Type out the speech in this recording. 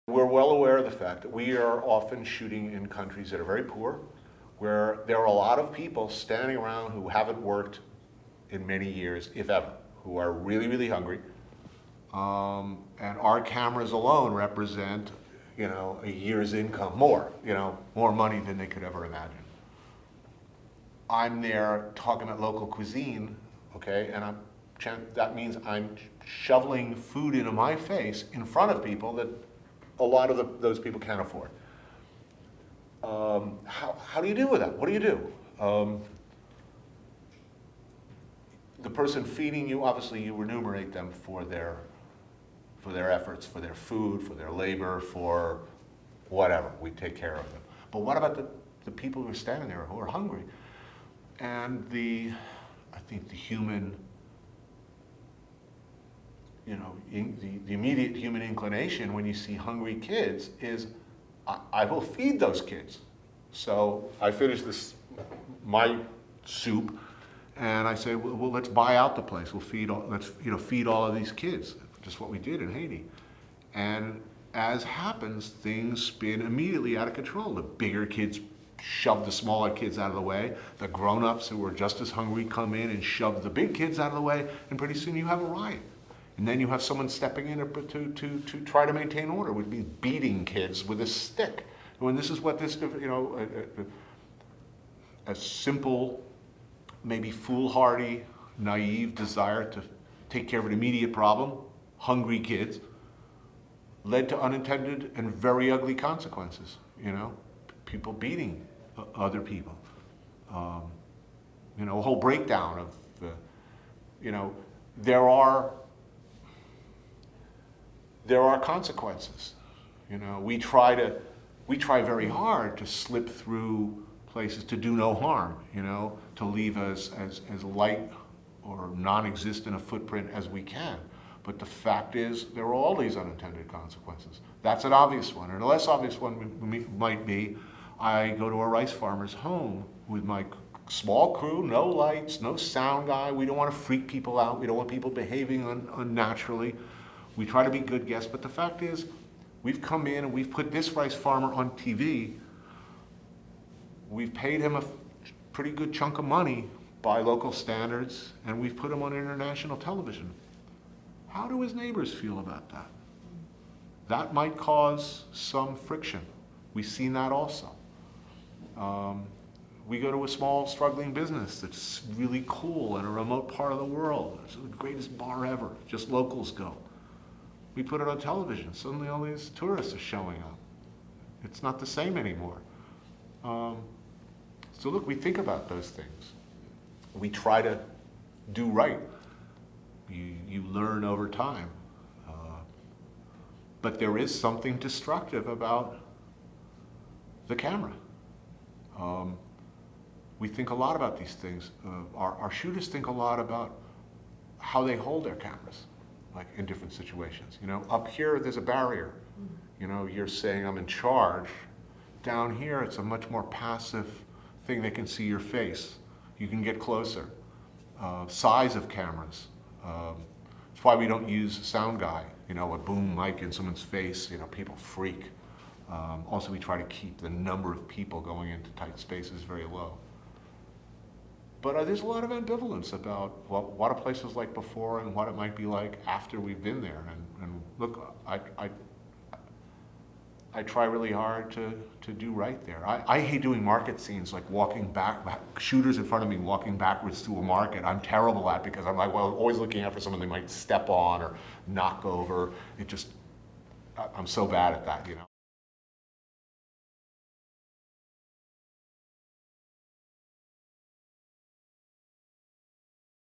We're well aware of the fact that we are often shooting in countries that are very poor, where there are a lot of people standing around who haven't worked in many years, if ever, who are really, really hungry. And our cameras alone represent, a year's income more, more money than they could ever imagine. I'm there talking about local cuisine, okay, and that means I'm shoveling food into my face in front of people that a lot of those people can't afford. How do you deal with that? What do you do? The person feeding you, obviously you remunerate them for their efforts, for their food, for their labor, for whatever. We take care of them. But what about the people who are standing there who are hungry? And I think the human, the immediate human inclination when you see hungry kids is, I will feed those kids. So I finish my soup, and I say, well, let's buy out the place. We'll feed all of these kids. Just what we did in Haiti. And as happens, things spin immediately out of control. The bigger kids shove the smaller kids out of the way. The grown-ups who were just as hungry come in and shove the big kids out of the way, and pretty soon you have a riot. And then you have someone stepping in to try to maintain order, would be beating kids with a stick. When this is what a simple, maybe foolhardy, naive desire to take care of an immediate problem, hungry kids, led to unintended and very ugly consequences, people beating other people, a whole breakdown of, there are consequences. We try very hard to slip through places to do no harm, to leave us as light or non-existent a footprint as we can. But the fact is, there are all these unintended consequences. That's an obvious one. And a less obvious one might be, I go to a rice farmer's home with my small crew, no lights, no sound guy. We don't want to freak people out. We don't want people behaving unnaturally. We try to be good guests, but the fact is, we've come in and we've put this rice farmer on TV. We've paid him a pretty good chunk of money by local standards, and we've put him on international television. How do his neighbors feel about that? That might cause some friction. We've seen that also. We go to a small, struggling business that's really cool in a remote part of the world. It's the greatest bar ever. Just locals go. We put it on television. Suddenly all these tourists are showing up. It's not the same anymore. So look, we think about those things. We try to do right. You learn over time. But there is something destructive about the camera. We think a lot about these things. Our shooters think a lot about how they hold their cameras, like in different situations. Up here, there's a barrier. You're saying I'm in charge. Down here, it's a much more passive thing. They can see your face. You can get closer. Size of cameras. That's why we don't use a sound guy, a boom mic in someone's face, people freak. Also, we try to keep the number of people going into tight spaces very low. But there's a lot of ambivalence about what a place was like before and what it might be like after we've been there. And look, I try really hard to do right there. I hate doing market scenes, like walking back, shooters in front of me walking backwards through a market. I'm terrible at, because I'm like, always looking out for someone they might step on or knock over. I'm so bad at that,